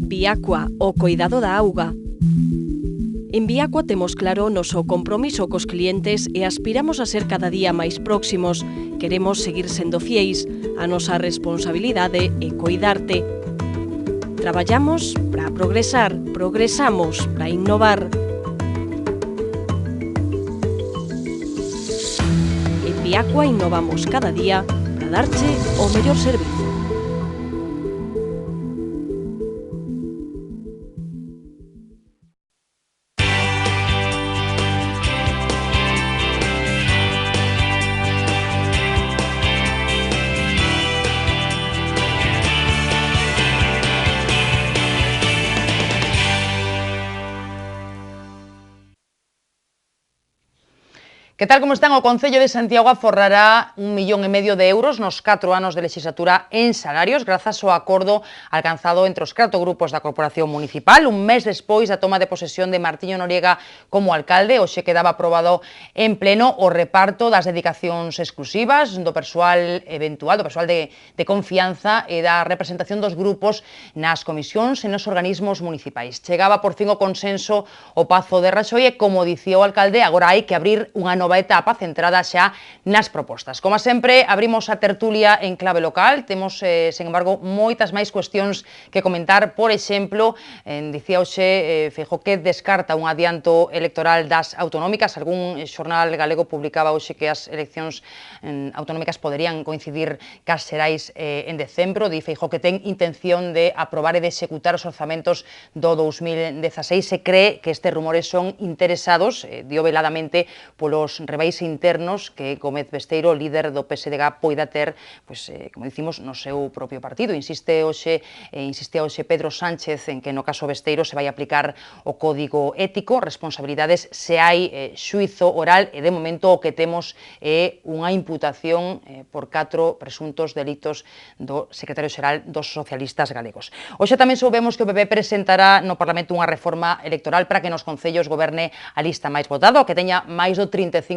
Biacua, o coidado da auga. En Biacua temos claro o noso compromiso cos clientes e aspiramos a ser cada día máis próximos. Queremos seguir sendo fieis. A nosa responsabilidade é coidarte. Traballamos para progresar, progresamos para innovar. En Biacua innovamos cada día para darche o mellor servizo. Que tal como están? O Concello de Santiago aforrará 1,5 millón de euros nos 4 anos de legislatura en salarios grazas ao acordo alcanzado entre os 4 grupos da Corporación Municipal. Un mes despois da toma de posesión de Martiño Noriega como alcalde, hoxe quedaba aprobado en pleno o reparto das dedicacións exclusivas do persoal eventual, do persoal de confianza e da representación dos grupos nas comisións e nos organismos municipais. Chegaba por fin o consenso o Pazo de Raxoi e, como dicía o alcalde, agora hai que abrir unha nova etapa centrada xa nas propostas. Como sempre, abrimos a tertulia en clave local. Temos, sen embargo, moitas máis cuestións que comentar. Por exemplo, dicía hoxe Feijóo que descarta un adianto electoral das autonómicas. Algún xornal galego publicaba hoxe que as eleccións autonómicas poderían coincidir cas xerais en decembro. Di Feijóo que ten intención de aprobar e de executar os orzamentos do 2016. Se cree que estes rumores son interesados, dio veladamente, polos rebais internos que Gómez Besteiro, líder do PSDG, poida ter, pois, como dicimos, no seu propio partido. Insistía hoxe Pedro Sánchez en que no caso Besteiro se vai aplicar o código ético, responsabilidades se hai xuizo oral e de momento o que temos é unha imputación por 4 presuntos delitos do secretario xeral dos socialistas galegos. Hoxe tamén soubemos que o PP presentará no Parlamento unha reforma electoral para que nos concellos goberne a lista máis votada, que teña máis do 35%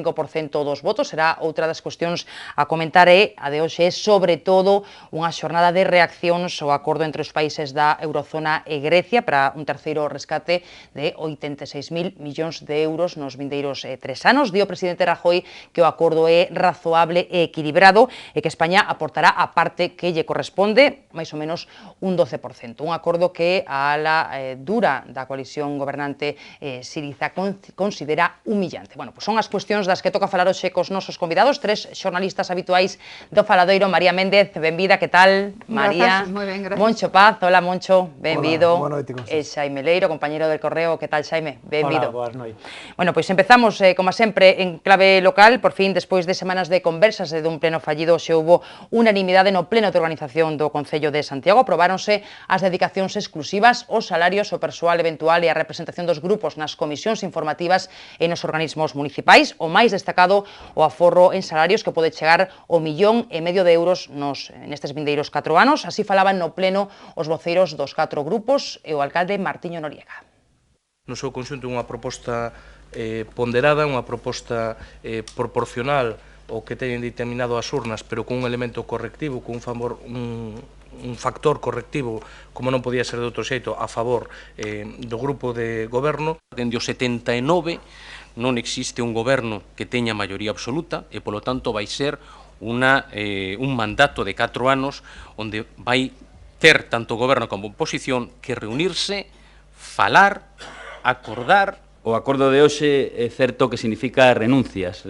dos votos. Será outra das cuestións a comentar e a de hoxe é, sobre todo, unha xornada de reaccións ao acordo entre os países da Eurozona e Grecia para un terceiro rescate de 86.000 millóns de euros nos vindeiros 3 anos. Dio o presidente Rajoy que o acordo é razoable e equilibrado e que España aportará a parte que lle corresponde, máis ou menos un 12%. Un acordo que a ala dura da coalición gobernante Syriza considera humillante. Bueno, pois son as cuestións das que toca falar hoxe cos nosos convidados, 3 xornalistas habituais do faladoiro. María Méndez, benvida, que tal? María. Moi ben, gracias. Moncho Paz, hola Moncho, benvido. Hola, boa noite. E Xaime Leiro, compañeiro del Correo, que tal, Xaime? Benvido. Hola, boas noites. Bueno, pois empezamos, como sempre, en clave local. Por fin, despois de semanas de conversas e dun pleno fallido, xe houbo unanimidade no pleno de organización do Concello de Santiago. Aprobáronse as dedicacións exclusivas, os salarios, o persoal eventual e a representación dos grupos nas comisións informativas e nos organismos municipais. O máis destacado, o aforro en salarios que pode chegar ao 1,5 millón de euros nestes vindeiros 4 anos. Así falaban no pleno os voceiros dos 4 grupos e o alcalde Martiño Noriega. No seu conxunto unha proposta ponderada, unha proposta proporcional ao que teñen determinado as urnas, pero con un elemento correctivo, con un factor correctivo, como non podía ser de outro xeito, a favor do grupo de goberno. Dende o 79 non existe un goberno que teña maioría absoluta e, polo tanto, vai ser un mandato de 4 anos onde vai ter tanto o goberno como a oposición que reunirse, falar, acordar. O acordo de hoxe é certo que significa renuncias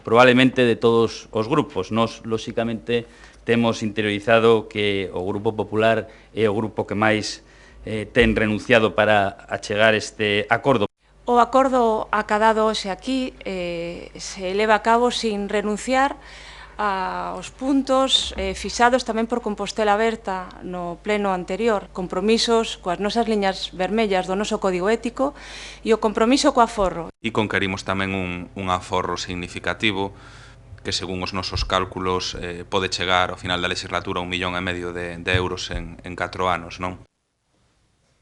probablemente de todos os grupos. Nos, lóxicamente, temos interiorizado que o Grupo Popular é o grupo que máis ten renunciado para achegar este acordo. O acordo acadado hoxe aquí se leva a cabo sin renunciar aos puntos fixados tamén por Compostela Aberta no pleno anterior, compromisos coas nosas liñas vermellas do noso código ético e o compromiso co aforro. E conquerimos tamén un aforro significativo que, según os nosos cálculos, pode chegar ao final da legislatura a 1,5 millón de euros en 4 anos, non?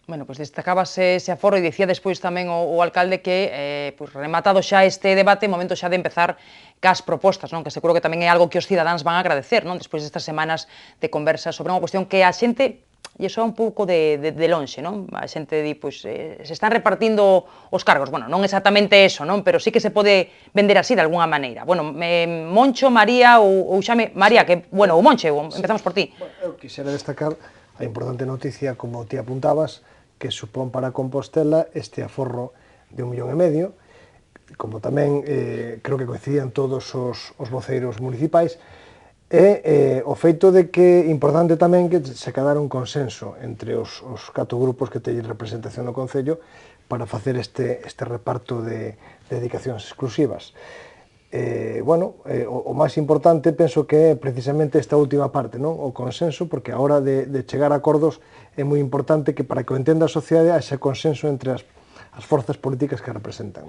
Bueno, pois destacábase ese aforo e dicía despois tamén o alcalde que, rematado xa este debate, momento xa de empezar cas propostas, non? Que seguro que tamén é algo que os cidadáns van a agradecer, non? Despois destas semanas de conversas sobre unha cuestión que a xente lle soa un pouco de lonxe, non? A xente di, pois, se están repartindo os cargos. Bueno, non exactamente eso, non? Pero sí que se pode vender así de alguna maneira. Bueno, Moncho, María ou Xame... María, que, bueno, ou Monche, empezamos por ti. Bueno, eu quixera destacar a importante noticia, como ti apuntabas, que supón para Compostela este aforro de 1,5 millón, como tamén creo que coincidían todos os voceiros municipais, e o feito de que é importante tamén que se cadara un consenso entre os 4 grupos que teñen representación no Concello para facer este reparto de dedicacións exclusivas. O máis importante penso que é precisamente esta última parte, non? O consenso, porque a hora de chegar a acordos é moi importante que para que o entenda a sociedade haxa consenso entre as forzas políticas que representan.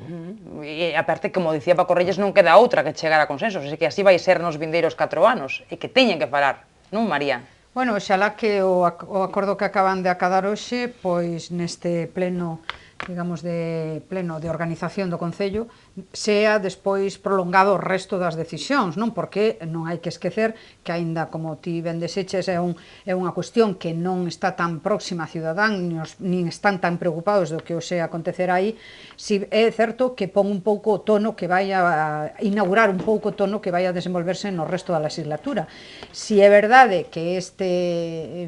E aparte, como dicía Paco Reyes, non queda outra que chegar a consensos, así que así vai ser nos vindeiros 4 anos, e que teñen que falar, non, María? Bueno, oxalá que o acordo que acaban de acadar hoxe, pois neste pleno, digamos, de pleno de organización do Concello, sea despois prolongado o resto das decisións, non? Porque non hai que esquecer que aínda, como ti ben deseches, é unha cuestión que non está tan próxima a cidadáns, nin están tan preocupados do que o xe acontecer aí, si é certo que pon un pouco o tono que vai a inaugurar un pouco o tono que vai a desenvolverse no resto da legislatura. Si é verdade que este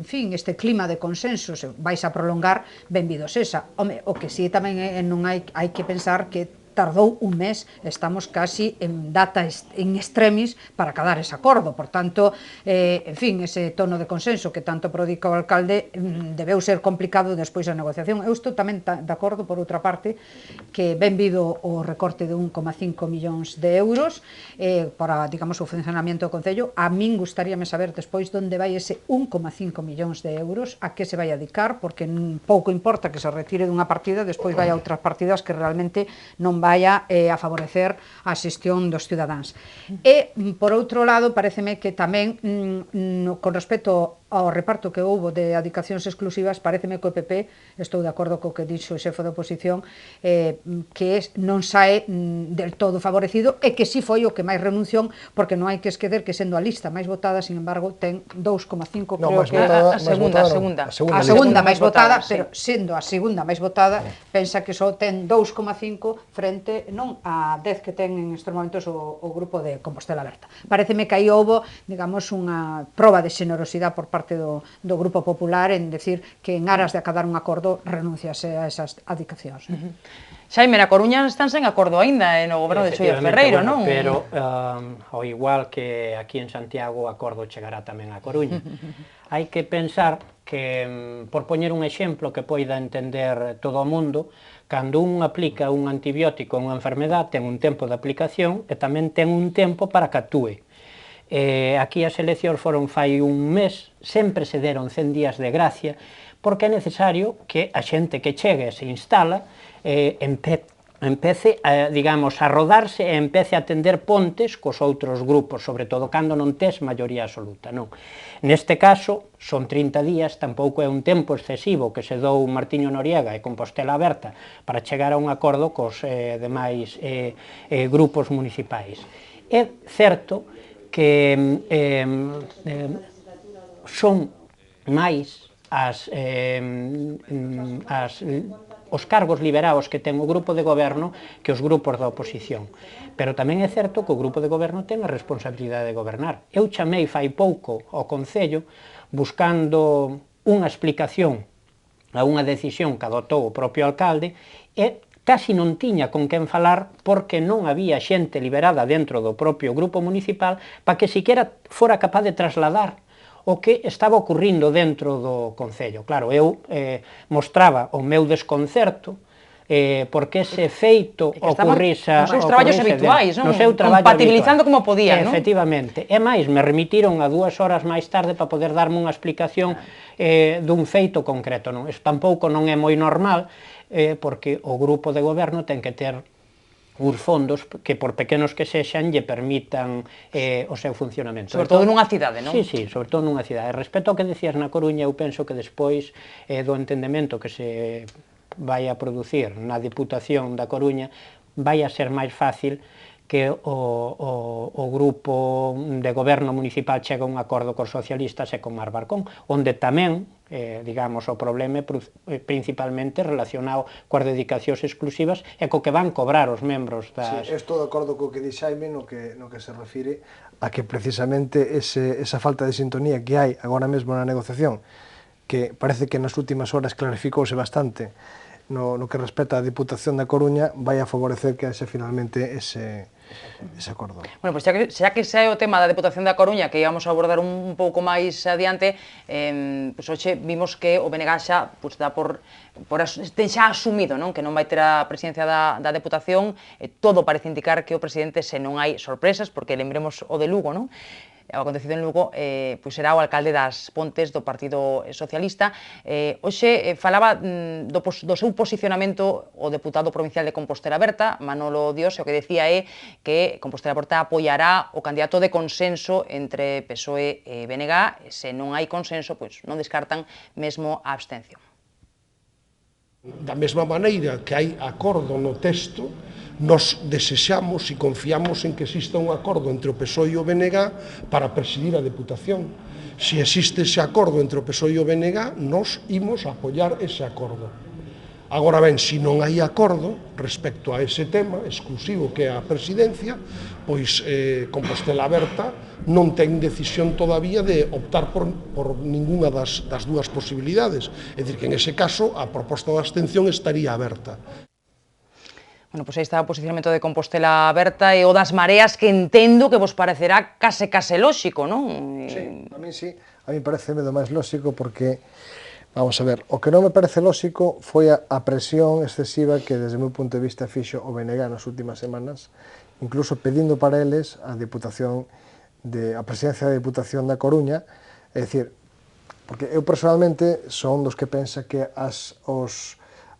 clima de consenso vais a prolongar, benvidos esa. Home, o que si tamén non hai que pensar que tardou un mes, estamos casi en data en extremis para acadar ese acordo, por tanto, ese tono de consenso que tanto prodica o alcalde debeu ser complicado despois da negociación. Eu estou tamén de acordo, por outra parte, que benvido o recorte de 1,5 millóns de euros para, digamos, o funcionamento do Concello. A min gustaríame saber despois onde vai ese 1,5 millóns de euros, a que se vai a dedicar, porque pouco importa que se retire dunha partida, despois vai a outras partidas que realmente non vai a favorecer a xestión dos cidadáns. E, por outro lado, pareceme que tamén, con respecto ao reparto que houbo de adicacións exclusivas, pareceme que o PP, estou de acordo co que dixo o xefo da oposición, que non sae del todo favorecido e que si foi o que máis renunciou, porque non hai que esquecer que sendo a lista máis votada, sin embargo, ten 2,5, creo que a segunda máis votada, pero sendo a segunda máis votada, pensa que só ten 2,5 frente non a 10 que ten en estes momentos o grupo de Compostela Aberta. Pareceme que aí houbo, digamos, unha proba de xenerosidade por parte do Grupo Popular en decir que en aras de acadar un acordo renunciase a esas adicacións. Xaime, na Coruña están sen acordo aínda no goberno de Xoia Ferreiro, non? Pero, ao igual que aquí en Santiago, o acordo chegará tamén a Coruña. Hai que pensar que, por poñer un exemplo que poida entender todo o mundo, cando un aplica un antibiótico a unha enfermedade, ten un tempo de aplicación e tamén ten un tempo para que actúe. Aquí as eleccións foron fai un mes, sempre se deron 100 días de gracia, porque é necesario que a xente que chegue e se instala empece, digamos, a rodarse e empece a tender pontes cos outros grupos, sobre todo cando non tes maioría absoluta, non? Neste caso, son 30 días, tampouco é un tempo excesivo que se dou Martiño Noriega e Compostela Aberta para chegar a un acordo cos demais grupos municipais. É certo que son máis os cargos liberados que ten o grupo de goberno que os grupos da oposición. Pero tamén é certo que o grupo de goberno ten a responsabilidade de gobernar. Eu chamei fai pouco ao Concello buscando unha explicación a unha decisión que adotou o propio alcalde e casi non tiña con quen falar porque non había xente liberada dentro do propio grupo municipal para que siquiera fora capaz de trasladar o que estaba ocurrindo dentro do Concello. Claro, eu mostraba o meu desconcerto porque ese feito ocurrisa... Nos seus traballos habituais, non? Compatibilizando como podía, non? Efectivamente. E máis, me remitiron a 2 horas máis tarde para poder darme unha explicación dun feito concreto, non? Isto tampouco non é moi normal, porque o grupo de goberno ten que ter uns fondos que, por pequenos que sexan, lle permitan o seu funcionamento. Sobre todo nunha cidade, non? Sí, sobre todo nunha cidade. Respecto ao que decías na Coruña, eu penso que despois do entendemento que se vai a producir na Diputación da Coruña, vai a ser máis fácil que o grupo de goberno municipal chega a un acordo cos socialistas e con Mar Barcón, onde tamén digamos, o problema principalmente relacionado coas dedicacións exclusivas e co que van cobrar os membros das... Sí, estou de acordo co que di Xaime no que se refire a que precisamente esa falta de sintonía que hai agora mesmo na negociación, que parece que nas últimas horas clarificouse bastante no que respecta á Diputación da Coruña, vai a favorecer que haxe finalmente ese acordo. Bueno, pois xa que xa é o tema da Deputación da Coruña, que íbamos a abordar un pouco máis adiante, pois hoxe vimos que o BNG xa dá ten xa asumido, non, que non vai ter a presidencia da Deputación. Todo parece indicar que o presidente, se non hai sorpresas, porque lembremos o de Lugo, non? O acontecido en Lugo, pois será o alcalde das Pontes do Partido Socialista. Hoxe falaba do seu posicionamento o deputado provincial de Compostela Berta, Manolo Dios, e o que decía é que Compostela Berta apoiará o candidato de consenso entre PSOE e BNG, e se non hai consenso, pois non descartan mesmo a abstención. Da mesma maneira que hai acordo no texto, nos desexamos e confiamos en que exista un acordo entre o PSOE e o BNG para presidir a Deputación. Se existe ese acordo entre o PSOE e o BNG, nos imos a apoiar ese acordo. Agora ben, se non hai acordo respecto a ese tema exclusivo que é a presidencia, pois Compostela Berta non ten decisión todavía de optar por ninguna das dúas posibilidades. É dicir, que en ese caso a proposta de abstención estaría aberta. Bueno, pois aí está o posicionamento de Compostela Berta e o das mareas, que entendo que vos parecerá case lóxico, non? Sí, a mí sí, a mí pareceme do máis lóxico porque, vamos a ver, o que non me parece lóxico foi a presión excesiva que desde o meu punto de vista fixo o BNG nas últimas semanas, incluso pedindo para eles a presidencia da Diputación da Coruña, é dicir, porque eu personalmente son dos que pensa que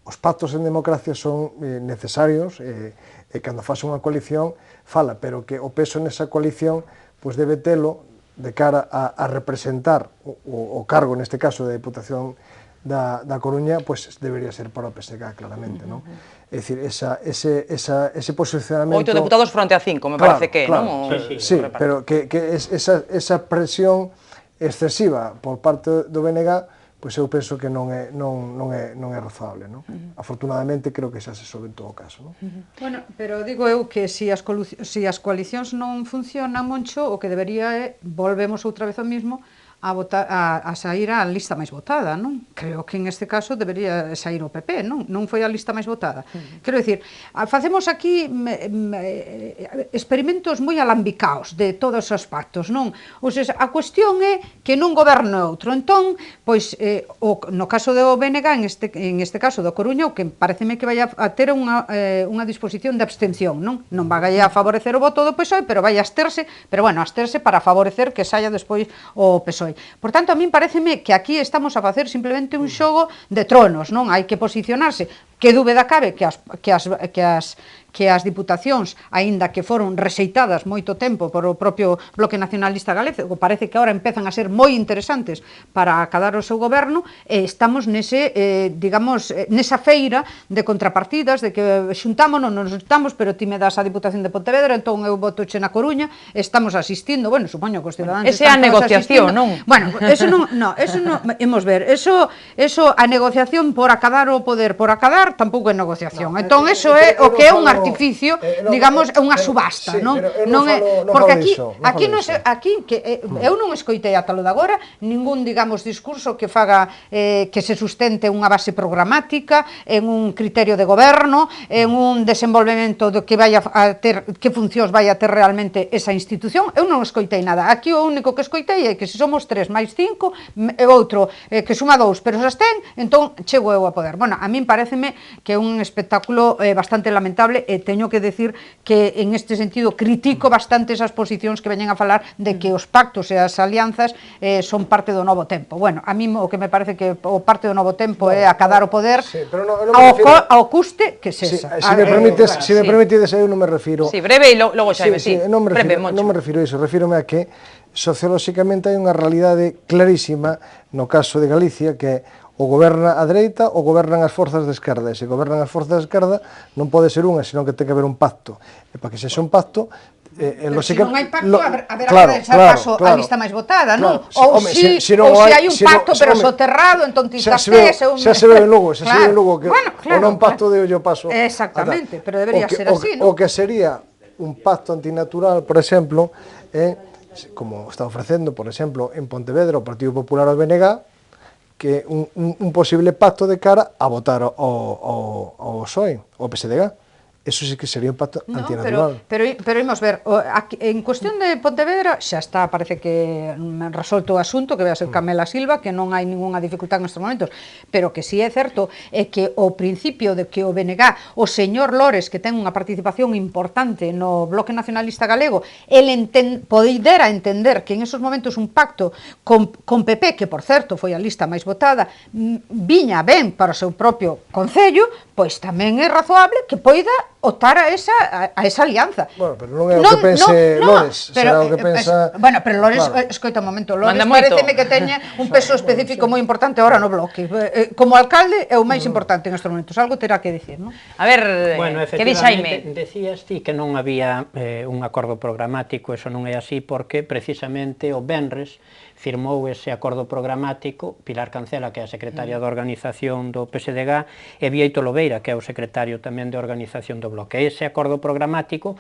os pactos en democracia son necesarios e cando faz unha coalición fala, pero que o peso nesa coalición pois debe telo de cara a representar o cargo, neste caso, da Diputación da Coruña, pois debería ser para o PSG, claramente, non? É dicir, ese posicionamento... 8 deputados fronte a 5, me parece que, non? Sí, pero que esa presión excesiva por parte do BNG, pois eu penso que non é razoable, non? Afortunadamente, creo que xa se soube en todo o caso, non? Bueno, pero digo eu que se as coalicións non funcionan, Moncho, o que debería é, volvemos outra vez ao mismo, a sair a lista máis votada, non? Creo que en este caso debería sair o PP, non? Non foi a lista máis votada. Quero dicir, facemos aquí experimentos moi alambicaos de todos os pactos, non? Ou seja, a cuestión é que non goberno outro. Entón, pois, no caso do BNG, en este caso do Coruña, o que pareceme que vai a ter unha disposición de abstención, non? Non vai a favorecer o voto do PSOE, pero vai a absterse, pero bueno, absterse para favorecer que saia despois o PSOE. Por tanto, a min pareceme que aquí estamos a facer simplemente un xogo de tronos, non? Hai que posicionarse. Que dúbeda cabe que as diputacións, aínda que foron rexeitadas moito tempo por o propio Bloque Nacionalista Galego, parece que agora empezan a ser moi interesantes para acadar o seu goberno, estamos nesa feira de contrapartidas, de que xuntámonos, non nos xuntamos, pero ti me das a Diputación de Pontevedra, entón eu votoche na Coruña, estamos asistindo, bueno, supoño que os cidadáns están todos asistindo. Esa é a negociación, non? Bueno, eso non, imos ver, eso a negociación por acadar o poder, por acadar, tampouco é negociación. Entón, eso é o que é un artificio, digamos, é unha subasta, non? Porque aquí eu non escoitei ata lo de agora ningún, digamos, discurso que faga que se sustente unha base programática, en un criterio de goberno, en un desenvolvemento de que vai a ter, que funcións vai a ter realmente esa institución. Eu non escoitei nada. Aquí o único que escoitei é que se somos 3 máis 5, e outro que suma 2, pero se ten, entón chego eu a poder. Bueno, a min pareceme que é un espectáculo bastante lamentable, e teño que decir que en este sentido critico bastante esas posicións que veñen a falar de que os pactos e as alianzas son parte do novo tempo. Bueno, a mí o que me parece que o parte do novo tempo é acadar o poder ao custe que sexa. Se me permitides, eu non me refiro... Sí, breve e logo Xaime, sí. Non me refiro a iso, refírome a que sociolóxicamente hai unha realidade clarísima no caso de Galicia, que o goberna a dereita ou gobernan as forzas de esquerda, e se gobernan as forzas de esquerda non pode ser unha, senón que ten que haber un pacto, e para que sexa un pacto Pero se non hai pacto, haberá que deixar paso a lista máis votada, non? Ou se hai un pacto pero soterrado, entón ti estás xa se ve en Lugo, xa se ve en Lugo que o non pacto de ollo paso. Exactamente, pero debería ser así, non? O que sería un pacto antinatural, por exemplo, como está ofrecendo, por exemplo, en Pontevedra o Partido Popular ao BNG, que un posible pacto de cara a votar ao PSOE, ao PSDG. Eso sí que sería un pacto antinatural. Pero imos ver, en cuestión de Pontevedra xa está, parece que resolto o asunto, que vai a ser Camela Silva, que non hai ninguna dificultad nestes momentos, pero que sí é certo é que o principio de que o BNG, o señor Lores, que ten unha participación importante no Bloque Nacionalista Galego, el podera entender que en esos momentos un pacto con PP, que por certo foi a lista máis votada, viña ben para o seu propio concello, pois tamén é razoable que poida optar a esa alianza. Bueno, pero non é o que pense Lores, será o que pensa... Bueno, pero Lores, escoita un momento, Lores pareceme que teña un peso específico moi importante agora no Bloque. Como alcalde é o máis importante en estes momentos, algo terá que dicir, non? A ver, que di Xaime? Decías ti que non había un acordo programático, eso non é así, porque precisamente o venres firmou ese acordo programático Pilar Cancela, que é a secretaria de organización do PSDG, e Bieito Lobeira, que é o secretario tamén de organización do Bloque. Ese acordo programático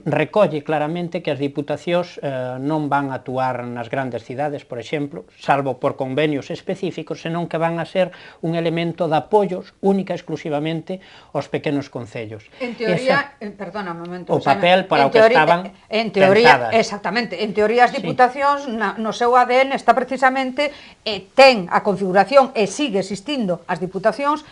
recolle claramente que as diputacións non van a actuar nas grandes cidades, por exemplo, salvo por convenios específicos, senón que van a ser un elemento de apoios única e exclusivamente aos pequenos concellos. En teoría, perdona un momento, o papel para o que estaban pensadas. Exactamente, en teoría as diputacións no seu ADN está precisamente ten a configuración e sigue existindo as diputacións,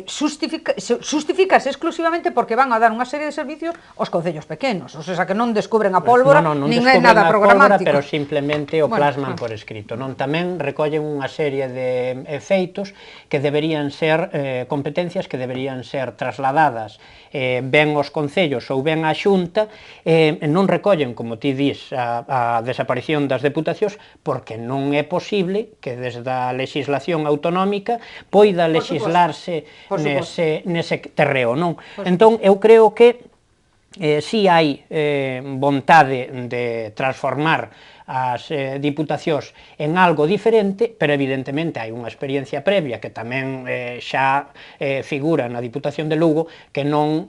justifícase exclusivamente porque van a dar unha serie de servicios aos concellos pequenos, o sea, que non descubren a pólvora, nin é nada programático. Pero simplemente o plasman por escrito. Non tamén recollen unha serie de efeitos que deberían ser competencias que deberían ser trasladadas ben aos concellos ou ben á Xunta, non recollen, como ti dis, a desaparición das deputacións, porque non é posible que desde a legislación autonómica poida legislarse nese terreo, non? Entón, eu creo que si hai vontade de transformar as diputacións en algo diferente, pero evidentemente hai unha experiencia previa que tamén xa figura na Diputación de Lugo, que non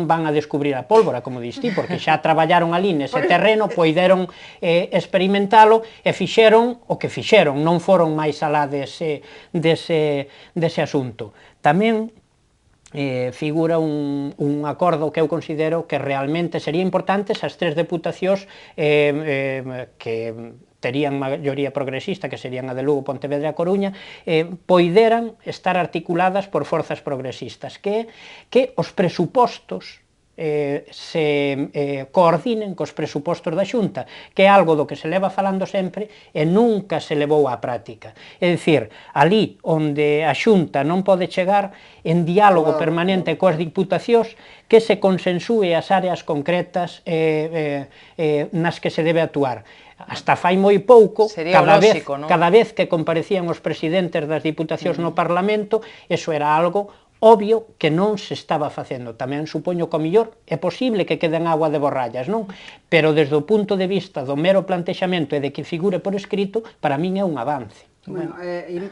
van a descubrir a pólvora, como diste, porque xa traballaron ali nese terreno, poideron experimentalo e fixeron o que fixeron, non foron máis alá dese asunto. Tamén figura un acordo que eu considero que realmente sería importante se as tres deputacións que terían maioría progresista, que serían a de Lugo, Pontevedra e a Coruña, poideran estar articuladas por forzas progresistas, que os presupostos se coordinen cos presupostos da Xunta, que é algo do que se leva falando sempre e nunca se levou á práctica. É dicir, ali onde a Xunta non pode chegar, en diálogo permanente coas diputacións, que se consensúe as áreas concretas nas que se debe actuar. Hasta fai moi pouco, cada vez que comparecían os presidentes das diputacións no Parlamento, eso era algo obvio que non se estaba facendo. Tamén supoño que o mellor é posible que queden agua de borrallas, non? Pero desde o punto de vista do mero plantexamento e de que figure por escrito, para min é un avance. Bueno,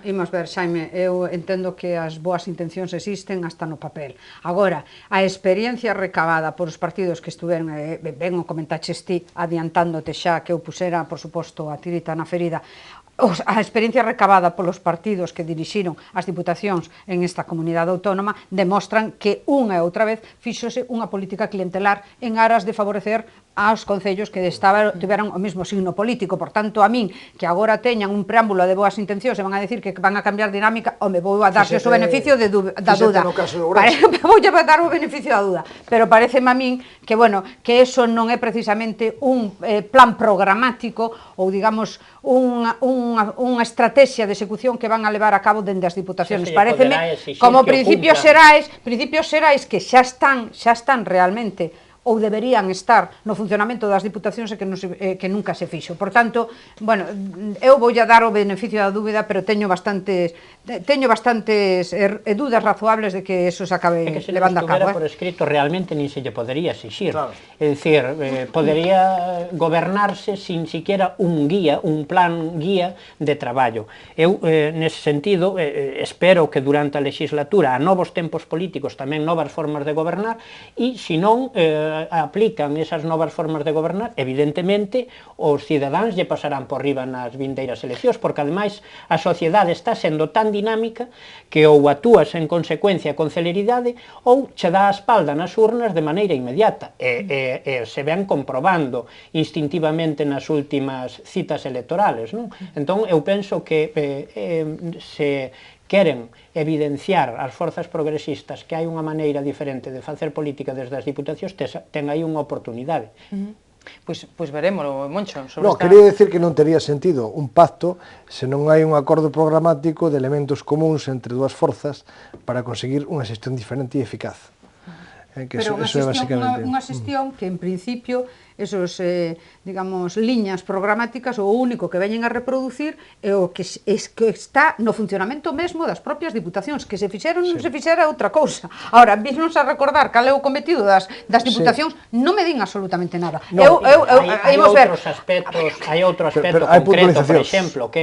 imos ver, Xaime, eu entendo que as boas intencións existen hasta no papel. Agora, a experiencia recabada por os partidos que estuveron, ben o comentaches ti, adiantándote xa que eu pusera, por suposto, a tirita na ferida, a experiencia recabada polos partidos que dirixiron as diputacións en esta comunidade autónoma demostran que unha e outra vez fixose unha política clientelar en aras de favorecer aos concellos que tiveran o mesmo signo político. Por tanto, a min, que agora teñan un preámbulo de boas intencións e van a decir que van a cambiar dinámica, me vou a darse o beneficio da duda. Vou a dar o beneficio da duda. Pero pareceme a min que, bueno, que eso non é precisamente un plan programático ou, digamos, unha estrategia de execución que van a levar a cabo dende as diputacións. Pareceme como principios xerais que xa están realmente ou deberían estar no funcionamento das diputacións e que nunca se fixo. Por tanto, bueno, eu voulle dar o beneficio da dúbida, pero teño bastantes dudas razoables de que eso se acabe levando a cabo. Por escrito realmente nin se lle podería exixir. É dicir, podería gobernarse sin siquiera un guía, un plan guía de traballo. Eu, nese sentido, espero que durante a legislatura a novos tempos políticos tamén novas formas de gobernar e, se non aplican esas novas formas de gobernar, evidentemente, os cidadáns lle pasarán por riba nas vindeiras eleccións, porque, ademais, a sociedade está sendo tan dinámica que ou actúas en consecuencia con celeridade ou che dá a espalda nas urnas de maneira inmediata. Se ven comprobando instintivamente nas últimas citas electorales. Entón, eu penso que se queren evidenciar as forzas progresistas que hai unha maneira diferente de facer política desde as diputacións, ten aí unha oportunidade. Pois verémolo, Moncho. Quería decir que non tería sentido un pacto se non hai un acordo programático de elementos comuns entre dúas forzas para conseguir unha xestión diferente e eficaz. Pero unha xestión que, en principio, esos, digamos, liñas programáticas, o único que veñen a reproducir é o que está no funcionamento mesmo das propias diputacións, que se fixeron non se fixera outra cousa. Ahora, vísnos a recordar cal é o cometido das diputacións, non me din absolutamente nada. Hai outros aspectos concreto,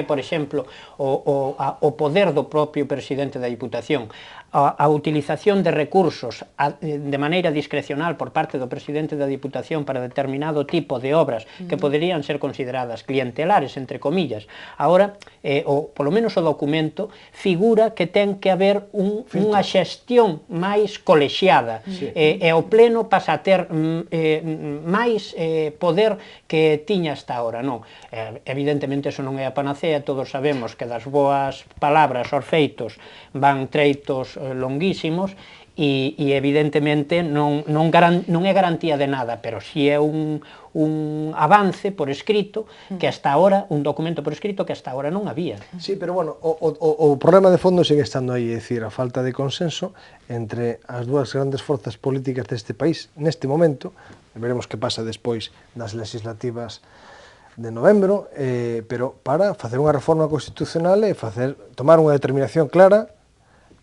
por exemplo, o poder do propio presidente da Diputación, a utilización de recursos de maneira discrecional por parte do presidente da Diputación para determinado tipo de obras que poderían ser consideradas clientelares, entre comillas. Ahora, polo menos o documento, figura que ten que haber unha xestión máis colexiada, e o Pleno pasa a ter máis poder que tiña hasta ahora. Evidentemente, eso non é a panacea, todos sabemos que das boas palabras aos feitos van treitos longuísimos, e evidentemente non é garantía de nada, pero si é un avance por escrito que hasta ahora, un documento por escrito que hasta ahora non había. Sí, pero bueno, o problema de fondo sigue estando aí, é dicir, a falta de consenso entre as dúas grandes forzas políticas deste país neste momento. Veremos que pasa despois das legislativas de novembro, pero para facer unha reforma constitucional e tomar unha determinación clara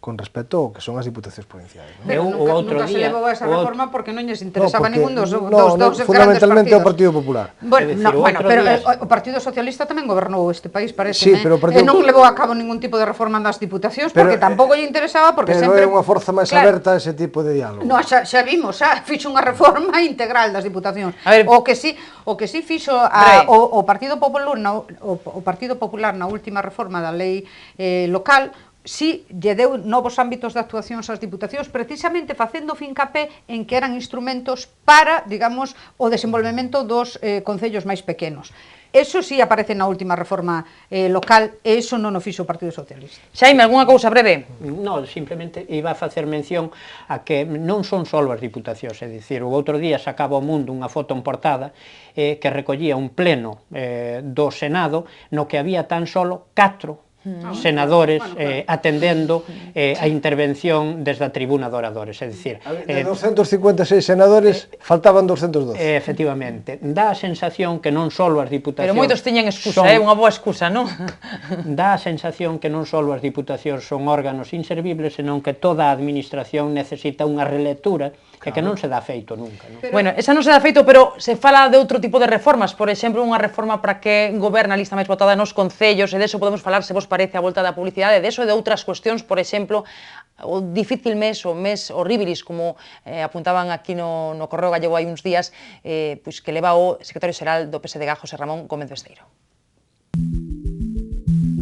con respecto ao que son as diputacións provinciais. Pero nunca se levou a esa reforma porque non lles interesaba ningún dos grandes partidos. Fundamentalmente o Partido Popular. Bueno, pero o Partido Socialista tamén gobernou este país, parece, e non levou a cabo ningún tipo de reforma das diputacións porque tampouco lle interesaba, porque sempre... Pero é unha forza máis aberta a ese tipo de diálogo. Non, xa vimos, fixo unha reforma integral das diputacións. O que sí fixo o Partido Popular na última reforma da lei local, si lle deu novos ámbitos de actuacións ás diputacións, precisamente facendo fincapé en que eran instrumentos para, digamos, o desenvolvemento dos concellos máis pequenos. Eso sí aparece na última reforma local, e eso non o fixo o Partido Socialista. Xaime, algunha cousa breve? Non, simplemente iba a facer mención a que non son só as diputacións, é dicir, o outro día sacaba ao mundo unha foto en portada que recollía un pleno do Senado no que había tan solo 4 senadores atendendo a intervención desde a tribuna de oradores, é dicir... De 256 senadores, faltaban 212. Efectivamente. Dá a sensación que non só as diputacións... Pero moitos tiñan excusa, unha boa excusa, non? Dá a sensación que non só as diputacións son órganos inservibles, senón que toda a administración necesita unha relectura e que non se dá feito nunca. Bueno, esa non se dá feito, pero se fala de outro tipo de reformas, por exemplo, unha reforma para que goberna a lista máis votada nos concellos, e deso podemos falar, se vos parece, a volta da publicidade, deso e de outras cuestións, por exemplo, o difícil mes, o mes horribilis, como apuntaban aquí no Correo Gallego hai uns días, que leva o secretario xeral do PSDG, José Ramón Gómez Besteiro.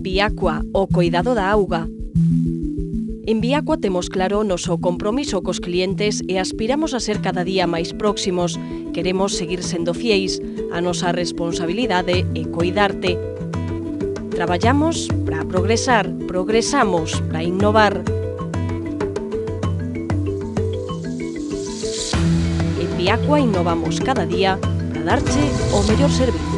Viacua, o coidado da auga. En Viacua temos claro o noso compromiso cos clientes e aspiramos a ser cada día máis próximos. Queremos seguir sendo fieis. A nosa responsabilidade é coidarte. Traballamos para progresar, progresamos para innovar. En Viacua innovamos cada día para darche o mellor servizo.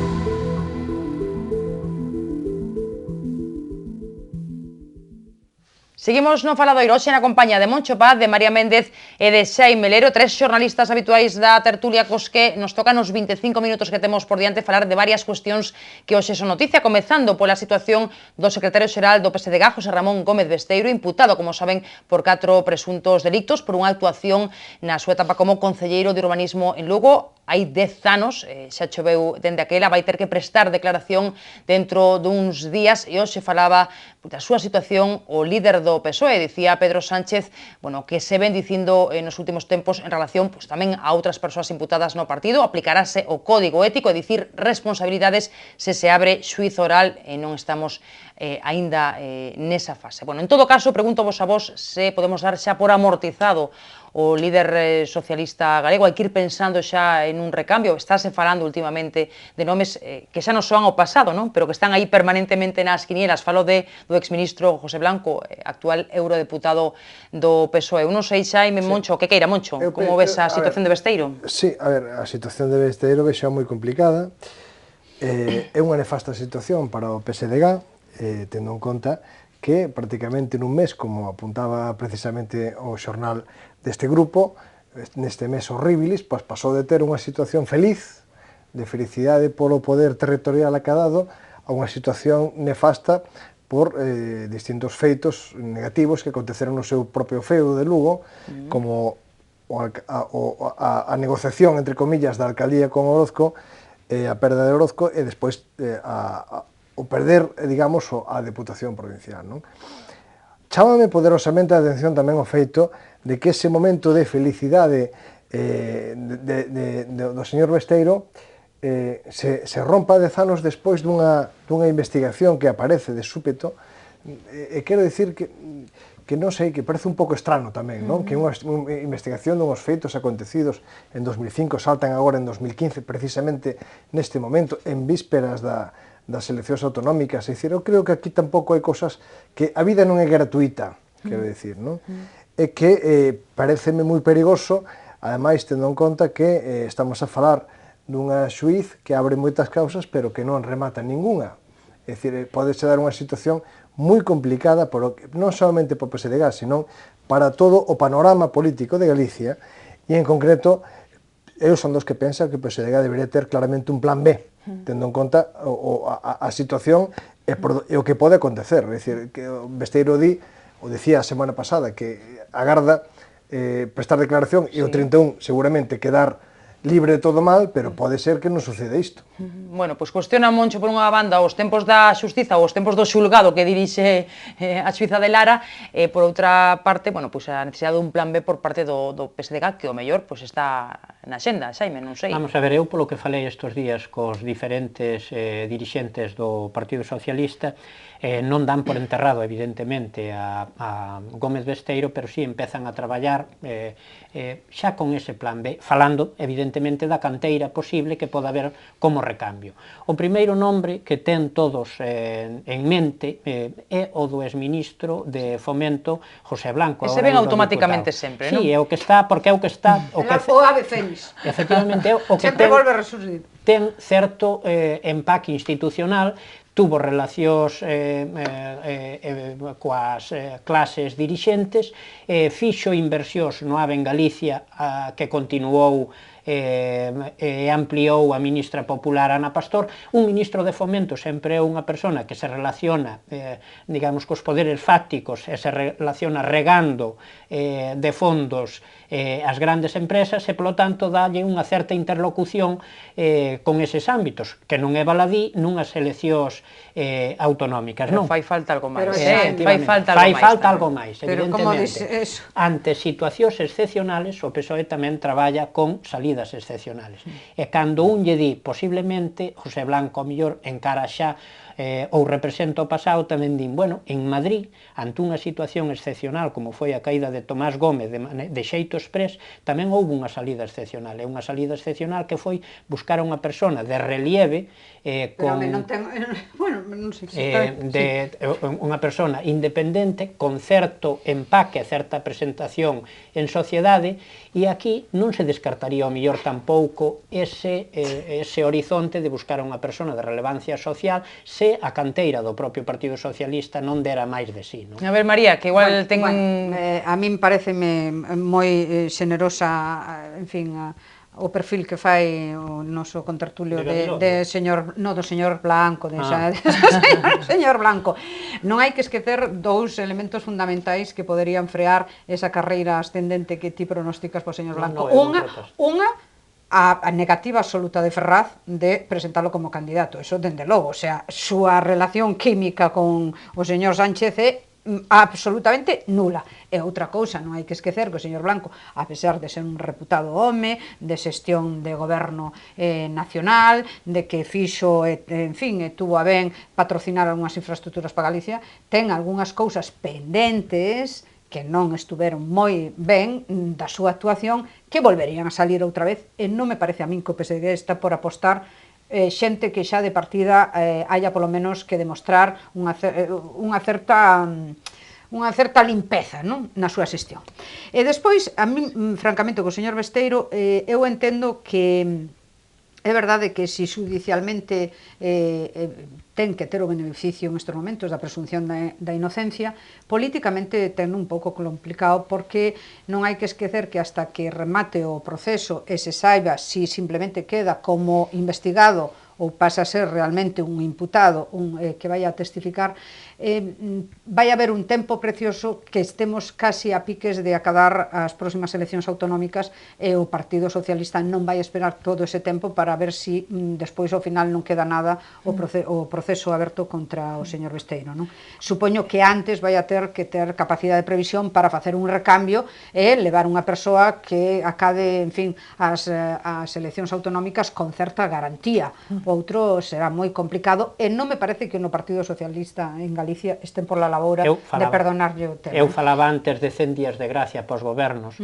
Seguimos no Faladoiro, hoxe na compañía de Moncho Paz, de María Méndez e de Xaime Lero, tres xornalistas habituais da tertulia cos que nos tocan nos 25 minutos que temos por diante falar de varias cuestións que hoxe son noticia, comezando pola situación do secretario xeral do PSDG, José Ramón Gómez Besteiro, imputado, como saben, por 4 presuntos delictos por unha actuación na súa etapa como concelleiro de urbanismo en Lugo. Hai 10 anos, xa choveu dende aquela, vai ter que prestar declaración dentro duns días e hoxe falaba da súa situación o líder do PSOE, dicía Pedro Sánchez, bueno, que se ven dicindo nos últimos tempos en relación tamén a outras persoas imputadas no partido, aplicarase o código ético, é dicir, responsabilidades se se abre xuízo oral e non estamos aínda nesa fase. Bueno, en todo caso, pregunto vos a vos se podemos dar xa por amortizado o líder socialista galego, hai que ir pensando xa en un recambio, estáse falando últimamente de nomes que xa non soan ao pasado, non? Pero que están aí permanentemente nas quinielas. Falo do exministro José Blanco, actual eurodeputado do PSOE. Eu non sei, Xaime, Moncho, que queira, Moncho, como ves a situación de Besteiro? Sí, a ver, a situación de Besteiro vexa moi complicada, é unha nefasta situación para o PSDG, tendo en conta que prácticamente nun mes, como apuntaba precisamente o xornal deste grupo, neste mes horribilis, pois pasou de ter unha situación feliz, de felicidade polo poder territorial acadado, a unha situación nefasta por distintos feitos negativos que aconteceron no seu propio feudo de Lugo, como a negociación, entre comillas, da alcaldía con Orozco, a perda de Orozco, e despois o perder, digamos, a Deputación Provincial, non? Chámame poderosamente a atención tamén o feito de que ese momento de felicidade do señor Besteiro se rompa 10 anos despois dunha investigación que aparece de súpeto, e quero dicir que non sei, que parece un pouco estrano tamén, non? Que unha investigación dunhos feitos acontecidos en 2005 saltan agora en 2015, precisamente neste momento, en vísperas das eleccións autonómicas. É dicir, eu creo que aquí tampouco hai cosas que a vida non é gratuita, quero dicir, non? É que pareceme moi perigoso, ademais tendo en conta que estamos a falar dunha xuiz que abre moitas causas, pero que non remata ninguna. É dicir, podese dar unha situación moi complicada, non solamente para o PSDG, senón para todo o panorama político de Galicia, e en concreto, eu son dos que pensan que o PSDG debería ter claramente un plan B, tendo en conta a situación e o que pode acontecer. É dicir, que o Besteiro o dicía a semana pasada, que agarda prestar declaración e o 31 seguramente quedar libre de todo mal, pero pode ser que non suceda isto. Bueno, pois cuestiona Moncho por unha banda os tempos da xustiza ou os tempos do xulgado que dirixe a xuíza de Lara, e por outra parte, bueno, pois a necesidade dun plan B por parte do PSDG, que o mellor pois está na xenda, Xaime, non sei. Vamos a ver, eu polo que falei estes días cos diferentes dirixentes do Partido Socialista, non dan por enterrado, evidentemente, a Gómez Besteiro, pero sí empezan a traballar xa con ese plan B, falando, evidentemente, da canteira posible que poda haber como recambio. O primeiro nombre que ten todos en mente é o do exministro de Fomento, José Blanco. Ese ven automáticamente sempre, non? Sí, é o que está, porque é o que está... O ave fénix. Efectivamente, é o que sempre volve a resurgir. Ten certo empaque institucional, tuvo relacións coas clases dirixentes, fixo inversións no AVE en Galicia, que continuou e ampliou a ministra popular Ana Pastor. Un ministro de Fomento sempre é unha persona que se relaciona, digamos, cos poderes fácticos e se relaciona regando de fondos as grandes empresas e, polo tanto, dalle unha certa interlocución con eses ámbitos, que non é baladí nunhas eleccións autonómicas, non? Pero fai falta algo máis. Fai falta algo máis, evidentemente. Ante situacións excepcionales, o PSOE tamén traballa con salidas excepcionales. E cando un lle di, posiblemente, José Blanco, ao mellor, encara xa ou representa o pasado, tamén din, bueno, en Madrid, ante unha situación excepcional como foi a caída de Tomás Gómez de xeito exprés, tamén houve unha salida excepcional. É unha salida excepcional que foi buscar a unha persona de relieve con... unha persona independente, con certo empaque, certa presentación en sociedade, e aquí non se descartaría ao mellor tampouco ese horizonte de buscar a unha persona de relevancia social, se a canteira do propio Partido Socialista non dera máis de sí. A ver, María, que igual ten... A min pareceme moi xenerosa, en fin, o perfil que fai o noso contertulio do señor Blanco, señor Blanco. Non hai que esquecer dous elementos fundamentais que poderían frear esa carreira ascendente que ti pronosticas po señor Blanco. Unha, a negativa absoluta de Ferraz de presentarlo como candidato, eso dende logo, o sea, súa relación química con o señor Sánchez é absolutamente nula. E outra cousa, non hai que esquecer que o señor Blanco, a pesar de ser un reputado home, de xestión de goberno nacional, de que fixo, en fin, tuvo a ben patrocinar algunhas infraestructuras para Galicia, ten algunhas cousas pendentes que non estuveron moi ben da súa actuación, que volverían a salir outra vez, e non me parece a min que o PSG está por apostar xente que xa de partida haya polo menos que demostrar unha certa limpeza, non, na súa xestión. E despois, a mí, francamente, co señor Besteiro, eu entendo que é verdade que se xudicialmente ten que ter o beneficio en estes momentos da presunción da inocencia, políticamente ten un pouco complicado, porque non hai que esquecer que hasta que remate o proceso e se saiba si simplemente queda como investigado ou pasa a ser realmente un imputado que vai a testificar, vai haber un tempo precioso que estemos casi a piques de acadar as próximas eleccións autonómicas, e o Partido Socialista non vai esperar todo ese tempo para ver si despois ao final non queda nada o proceso aberto contra o señor Besteiro, non? Supoño que antes vai a ter que ter capacidade de previsión para facer un recambio e levar unha persoa que acade, en fin, as eleccións autonómicas con certa garantía. Outro será moi complicado, e non me parece que no Partido Socialista en Galicia estén por la laboura de perdonarlle o tema. Eu falaba antes de 100 días de gracia pos gobernos.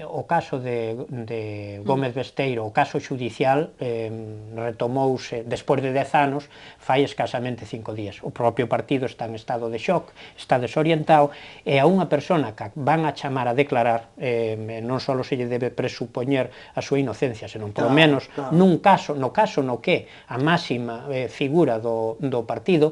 O caso de Gómez Besteiro, o caso judicial, retomouse despois de 10 anos, fai escasamente 5 días. O propio partido está en estado de shock, está desorientado, e a unha persona que van a chamar a declarar, non só se lle debe presupoñer a súa inocencia, senón polo menos no caso no que a máxima figura do partido,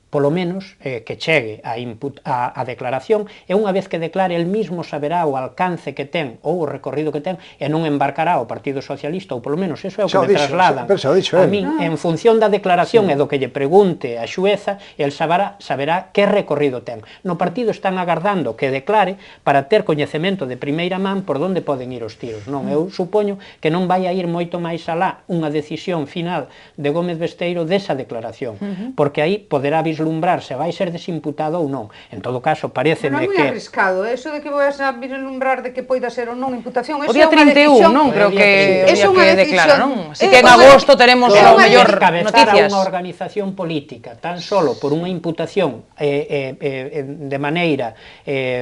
polo menos que chegue a declaración, e unha vez que declare, el mismo saberá o alcance que ten ou o recorrido que ten, e non embarcará o Partido Socialista, ou polo menos eso é o que me trasladan a min, en función da declaración e do que lle pregunte a xueza, el saberá que recorrido ten. No partido están agardando que declare para ter coñecemento de primeira man por onde poden ir os tiros. Non, eu supoño que non vai a ir moito máis alá unha decisión final de Gómez Besteiro desa declaración, porque aí poderá vislumbrar se vai ser desimputado ou non. En todo caso, pareceme que... Non é moi arriscado, eso de que vais a vislumbrar de que poida ser ou non imputación, o día 31, non? Creo que é unha declara, non? Así que en agosto teremos o mellor noticias. Unha organización política, tan solo por unha imputación de maneira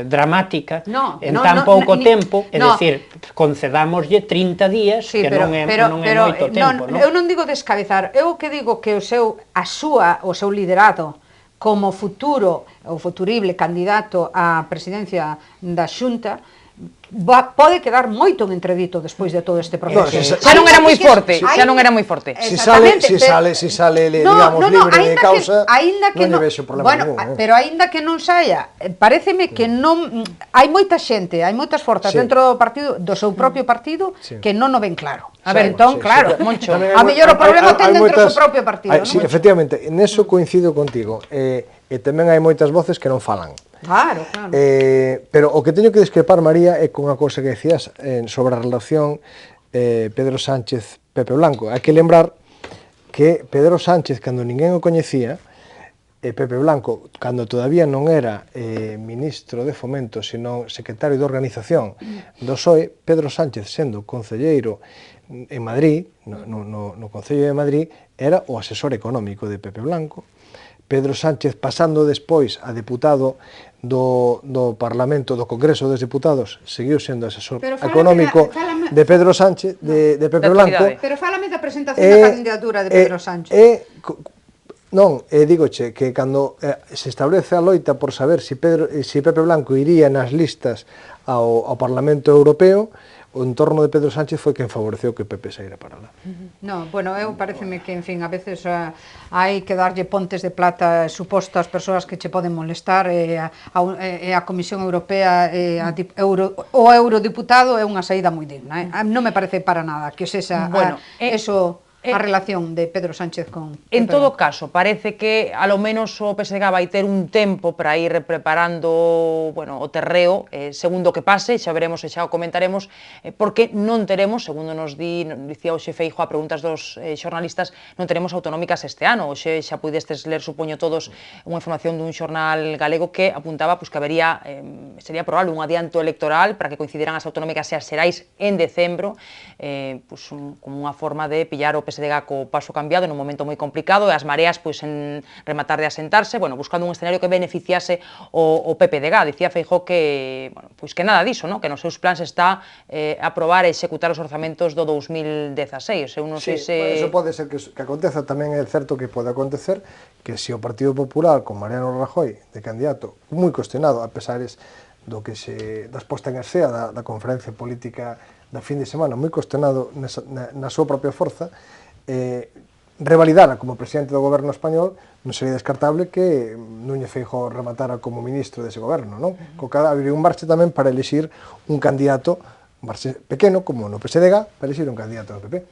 dramática, en tan pouco tempo, é dicir, concedámoslle 30 días, que non é moito tempo, non? Eu non digo descabezar, eu que digo que o seu liderado como futuro ou futurible candidato á presidencia da Xunta pode quedar moito en entredito despois de todo este proceso. Xa non era moi forte, xa non era moi forte. Si sale, digamos, libre de causa, non lle vexo problema ningún. Pero aínda que non saia, pareceme que non... Hai moita xente, hai moitas forzas dentro do partido, do seu propio partido, que non o ven claro. A ver, entón, claro, Moncho, a mellor o problema ten dentro do seu propio partido. Si, efectivamente, neso coincido contigo. E tamén hai moitas voces que non falan. Claro, claro. Pero o que teño que discrepar, María, é con unha cousa que decías sobre a relación Pedro Sánchez-Pepe Blanco. Hai que lembrar que Pedro Sánchez, cando ninguén o coñecía, e Pepe Blanco, cando todavía non era ministro de Fomento, senón secretario de Organización do PSOE, Pedro Sánchez, sendo concelleiro en Madrid, no Concello de Madrid, era o asesor económico de Pepe Blanco. Pedro Sánchez, pasando despois a deputado do Parlamento, do Congreso dos Deputados, seguiu sendo asesor económico de Pedro Sánchez, de Pepe Blanco. Pero fálame da presentación da candidatura de Pedro Sánchez. Non, dígoche que cando se establece a loita por saber se Pepe Blanco iría nas listas ao Parlamento Europeo, o entorno de Pedro Sánchez foi quen favoreceu que o PP saíra para lá. No, bueno, eu pareceme que, en fin, a veces hai que darlle pontes de plata suposto ás persoas que che poden molestar, e a Comisión Europea o eurodiputado é unha saída moi digna. Non me parece para nada que sexa eso a relación de Pedro Sánchez con... En todo caso, parece que a lo menos o PSG vai ter un tempo para ir preparando, bueno, o terreo, segundo que pase, xa veremos e xa o comentaremos, porque non teremos, segundo nos dicía hoxe Feijóo a preguntas dos xornalistas, non teremos autonómicas este ano. Hoxe xa pudestes ler, supoño todos, unha información dun xornal galego que apuntaba que habería, sería probable un adianto electoral para que coincidiran as autonómicas e as xerais en decembro, como unha forma de pillar o PSG co paso cambiado nun momento moi complicado, e as mareas en rematar de asentarse, buscando un escenario que beneficiase o PPDG. Dicía Feijóo que nada diso, que nos seus plans está aprobar e executar os orzamentos do 2016. Eu non sei se... Eso pode ser que aconteza, tamén é certo que pode acontecer que se o Partido Popular con Mariano Rajoy de candidato moi cuestionado, a pesares das posta en escena da conferencia política da fin de semana, moi cuestionado na súa propia forza, revalidara como presidente do goberno español, non sería descartable que Núñez Feijóo rematara como ministro dese goberno, non? Co que abriu un marche tamén para elixir un candidato, un marche pequeno, como no PSDG, para elixir un candidato do PP.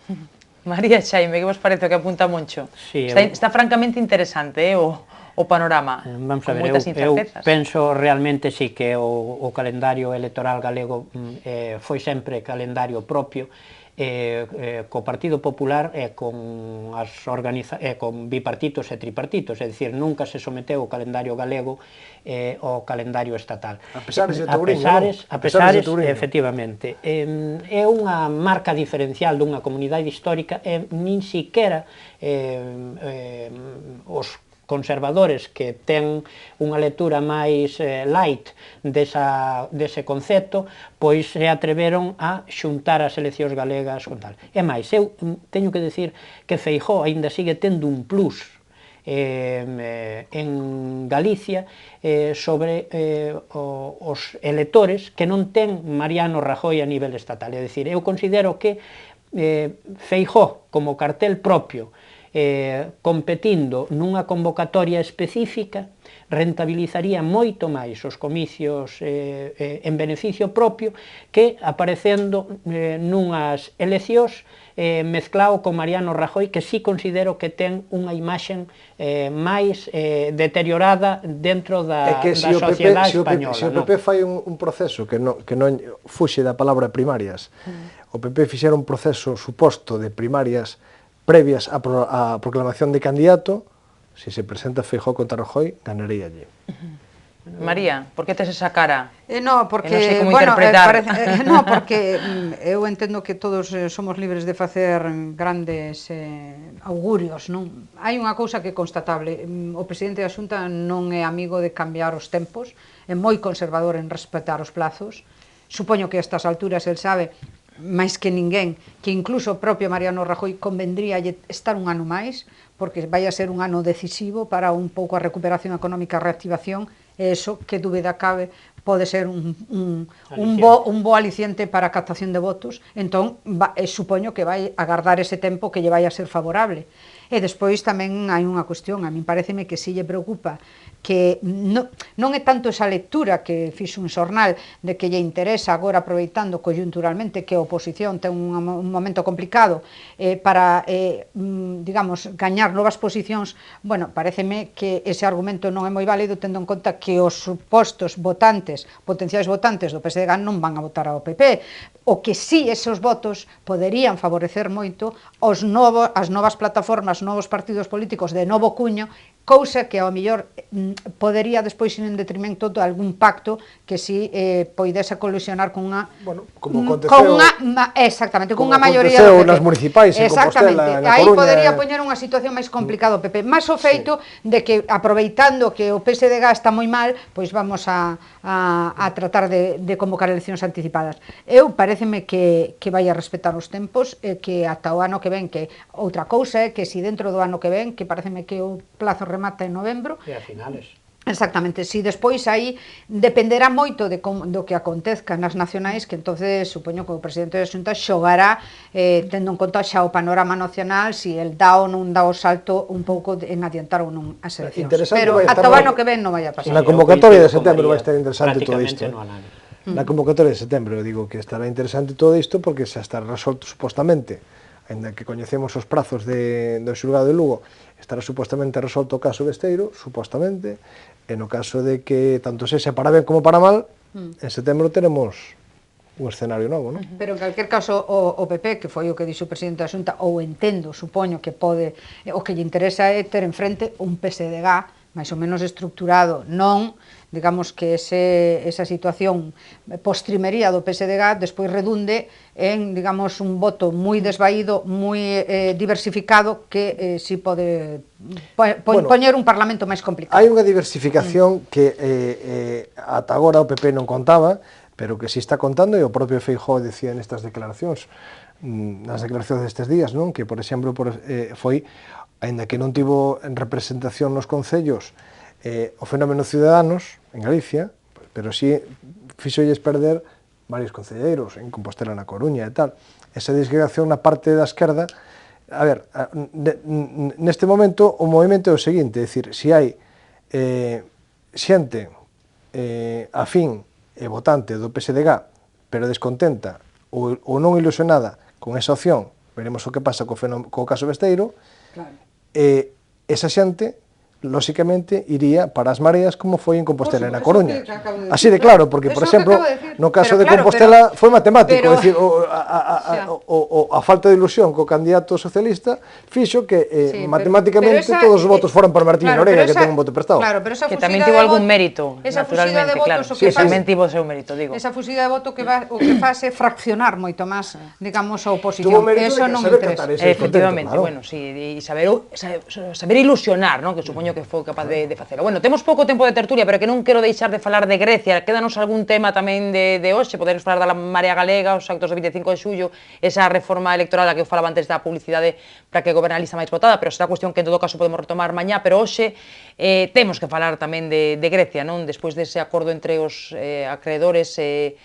María Xaime, que vos parece que apunta Moncho? Está francamente interesante, o panorama, vamos con a ver, moitas incertezas. Eu penso realmente sí que o calendario electoral galego foi sempre calendario propio, co Partido Popular con bipartitos e tripartitos, é dicir, nunca se someteu o calendario galego ao calendario estatal. A pesares de Touriño, efectivamente. É unha marca diferencial dunha comunidade histórica e nin siquera os conservadores que ten unha lectura máis light dese concepto, pois se atreveron a xuntar as eleccións galegas con tal. E máis, eu teño que decir que Feijóo aínda sigue tendo un plus en Galicia sobre os electores que non ten Mariano Rajoy a nivel estatal. É dicir, eu considero que Feijóo como cartel propio competindo nunha convocatoria específica rentabilizaría moito máis os comicios en beneficio propio que aparecendo nunhas eleccións mezclado con Mariano Rajoy, que sí considero que ten unha imaxen máis deteriorada dentro da sociedade española. Se o PP fai un proceso que non fuxe da palabra primarias, o PP fixera un proceso suposto de primarias previas á proclamación de candidato, se se presenta Feijóo contra Rajoy, ganaría allí. María, por que tes esa cara? Non, porque, non sei como interpretar. Porque eu entendo que todos somos libres de facer grandes augurios, non? Hai unha cousa que é constatable, o presidente da Xunta non é amigo de cambiar os tempos, é moi conservador en respetar os plazos. Supoño que a estas alturas el sabe máis que ninguén, que incluso o propio Mariano Rajoy convendría estar un ano máis, porque vai a ser un ano decisivo para un pouco a recuperación económica, a reactivación, e eso, que dúbida cabe, pode ser un bo aliciente para a captación de votos. Entón, supoño que vai agardar ese tempo que lle vai a ser favorable. E despois tamén hai unha cuestión, a min pareceme que si lle preocupa que non é tanto esa lectura que fixo un xornal de que lle interesa agora aproveitando coyunturalmente que a oposición ten un momento complicado para, digamos, gañar novas posicións. Bueno, pareceme que ese argumento non é moi válido tendo en conta que os supostos votantes, potenciais votantes do PSDG non van a votar ao PP. O que sí esos votos poderían favorecer moito as novas plataformas, novos partidos políticos de novo cuño, cousa que ao mellor podería despois ir en detrimento de algún pacto que si poidese colisionar con unha exactamente, con unha maioría do PP. Nas municipais en Compostela, na Coruña. Aí podería poñer unha situación máis complicada o PP, máis o feito de que aproveitando que o PSDG está moi mal, pois vamos a tratar de convocar eleccións anticipadas. Eu pareceme que vai a respetar os tempos, que ata o ano que ven, que outra cousa é que si dentro do ano que ven, que pareceme que o plazo remata en novembro. E a finales. Exactamente, si despois aí dependerá moito do que acontezca nas nacionais, que entonces supoño que o presidente da Xunta xogará tendo en conta xa o panorama nacional, si el dá ou non dá o salto un pouco en adiantar ou non as eleccións. Pero ata o ano que ven non vai a pasar. Na convocatoria de setembro vai estar interesante todo isto. Na convocatoria de setembro digo que estará interesante todo isto porque xa está resolto supostamente, ainda que coñecemos os prazos do xulgado de Lugo, estará supostamente resolto o caso Besteiro, supostamente, e no caso de que tanto sexa para ben como para mal, en setembro teremos un escenario novo, non? Pero en calquer caso o PP, que foi o que dixo o presidente da Xunta, ou entendo, supoño que pode, o que lle interesa é ter enfrente un PSDG máis ou menos estructurado, non, digamos que esa situación postrimería do PSDG despois redunde en, digamos, un voto moi desvaído, moi diversificado que si pode poñer un parlamento máis complicado. Hai unha diversificación que ata agora o PP non contaba, pero que si está contando, e o propio Feijóo decía nestas declaracións, nas declaracións destes días, non? Que, por exemplo, foi, aínda que non tivo representación nos concellos, o fenómeno Ciudadanos en Galicia, pero si fixolles perder varios concelleiros en Compostela, na Coruña e tal. Esa disgregación na parte da esquerda, a ver, neste momento o movimento é o seguinte, é dicir, se hai xente afín e votante do PSDG, pero descontenta ou non ilusionada con esa opción, veremos o que pasa co caso Besteiro, esa xente lóxicamente iría para as mareas como foi en Compostela e na Coruña. Así de claro, porque, por exemplo, no caso de Compostela foi matemático, é dicir, a falta de ilusión co candidato socialista fixo que matemáticamente todos os votos foran para Martín Orega, que ten un voto prestado. Que tamén tivo algún mérito, naturalmente, claro. Tamén tivo seu mérito, digo. Esa fuxida de voto que faz é fraccionar moito máis, digamos, a oposición. Eso non me interesa. Efectivamente, bueno, e saber ilusionar, que supoño que foi capaz de facelo. Bueno, temos pouco tempo de tertulia, pero que non quero deixar de falar de Grecia. Quédanos algún tema tamén de hoxe, poderes falar da Marea Galega, os actos do 25 de xullo, esa reforma electoral a que eu falaba antes da publicidade para que goberne a lista máis votada, pero será cuestión que en todo caso podemos retomar mañá, pero hoxe temos que falar tamén de Grecia, non? Despois dese acordo entre os acreedores e